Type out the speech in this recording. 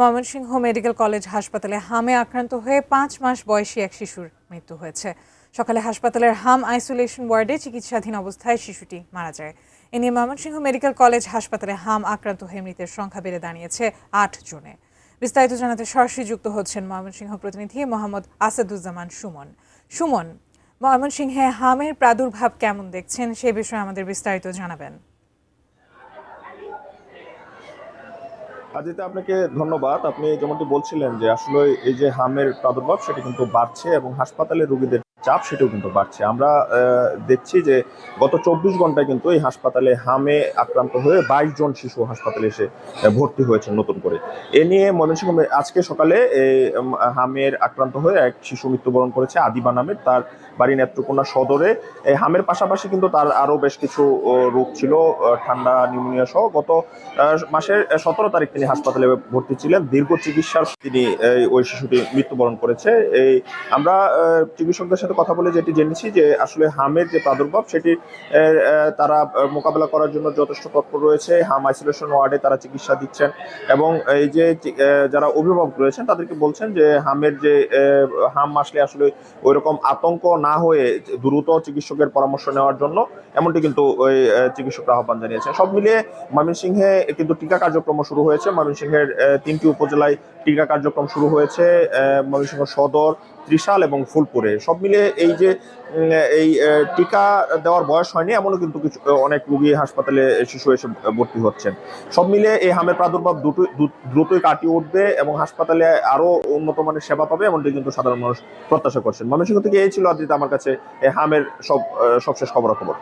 Mymensingh medical college হাসপাতালে হামে আক্রান্ত হয়ে ৫ মাস বয়সী এক শিশুর মৃত্যু হয়েছে। সকালে হাসপাতালের হাম আইসোলেশন ওয়ার্ডে চিকিৎসাধীন অবস্থায় শিশুটি মারা যায়। এ নিয়ে ময়মনসিংহ মেডিকেল কলেজ হাসপাতালে হাম আক্রান্ত হয়ে মৃতের সংখ্যা বেড়ে দাঁড়িয়েছে ৮ জনে। বিস্তারিত জানাতে সরাসরি যুক্ত হচ্ছেন ময়মনসিংহ প্রতিনিধি মোহাম্মদ আসাদুজ্জামান সুমন। সুমন, ময়মনসিংহে হামের প্রাদুর্ভাব কেমন দেখছেন সে বিষয়ে আমাদের বিস্তারিত জানাবেন। আজিতে আপনাকে ধন্যবাদ। আপনি যেমনটি বলছিলেন যে আসলে এই যে হামের প্রাদুর্ভাব সেটা কিন্তু বাড়ছে এবং হাসপাতালে রোগীদের চাপ সেটাও কিন্তু বাড়ছে। আমরা দেখছি যে গত ২৪ ঘন্টায় কিন্তু এই হাসপাতালে হামে আক্রান্ত হয়ে ২২ জন শিশু হাসপাতালে এসে ভর্তি হয়েছেন নতুন করে। এ নিয়ে ময়মনসিংহ আজকে সকালে হামের আক্রান্ত হয়ে এক শিশু মৃত্যুবরণ করেছে আদিবা নামের। তার বাড়ি নেত্রকোনা সদরে। হামের পাশাপাশি কিন্তু তার আরও বেশ কিছু রোগ ছিল, ঠান্ডা, নিউমোনিয়া সহ। গত মাসের ১৭ তারিখ তিনি হাসপাতালে ভর্তি ছিলেন। দীর্ঘ চিকিৎসার তিনি ওই শিশুটি মৃত্যুবরণ করেছে। আমরা চিকিৎসকদের সাথে কথা বলে যেটি জেনেছি যে আসলে হামের যে প্রাদুর্ভাব সেটি তারা মোকাবেলা করার জন্য যথেষ্ট তৎপর রয়েছে। হাম আইসোলেশন ওয়ার্ডে তারা চিকিৎসা দিচ্ছেন এবং এই যে যারা অভিভাবক রয়েছেন তাদেরকে বলছেন যে হামের যে হাম আসলে আসলে ওই রকম আতঙ্ক না হয়ে দ্রুত চিকিৎসকের পরামর্শ নেওয়ার জন্য এমনটি কিন্তু ওই চিকিৎসকরা আহ্বান জানিয়েছেন। সব মিলিয়ে ময়মনসিংহে কিন্তু টিকা কার্যক্রম শুরু হয়েছে। ময়মনসিংহের ৩টি উপজেলায় টিকা কার্যক্রম শুরু হয়েছে, ময়মনসিংহ সদর, ত্রিশাল এবং ফুলপুরে। সব মিলিয়ে এই যে এই টিকা দেওয়ার বয়স হয়নি এমনও কিন্তু কিছু অনেক রোগী হাসপাতালে শিশু এসে ভর্তি হচ্ছেন। সব মিলিয়ে এই হামের প্রাদুর্ভাব দ্রুতই কাটিয়ে উঠবে এবং হাসপাতালে আরো উন্নত মানের সেবা পাবে এমনটি কিন্তু সাধারণ মানুষ প্রত্যাশা করছেন। ময়মনসিংহ থেকে এই ছিল আদিত আমার কাছে হামের সবশেষ খবরাখবর।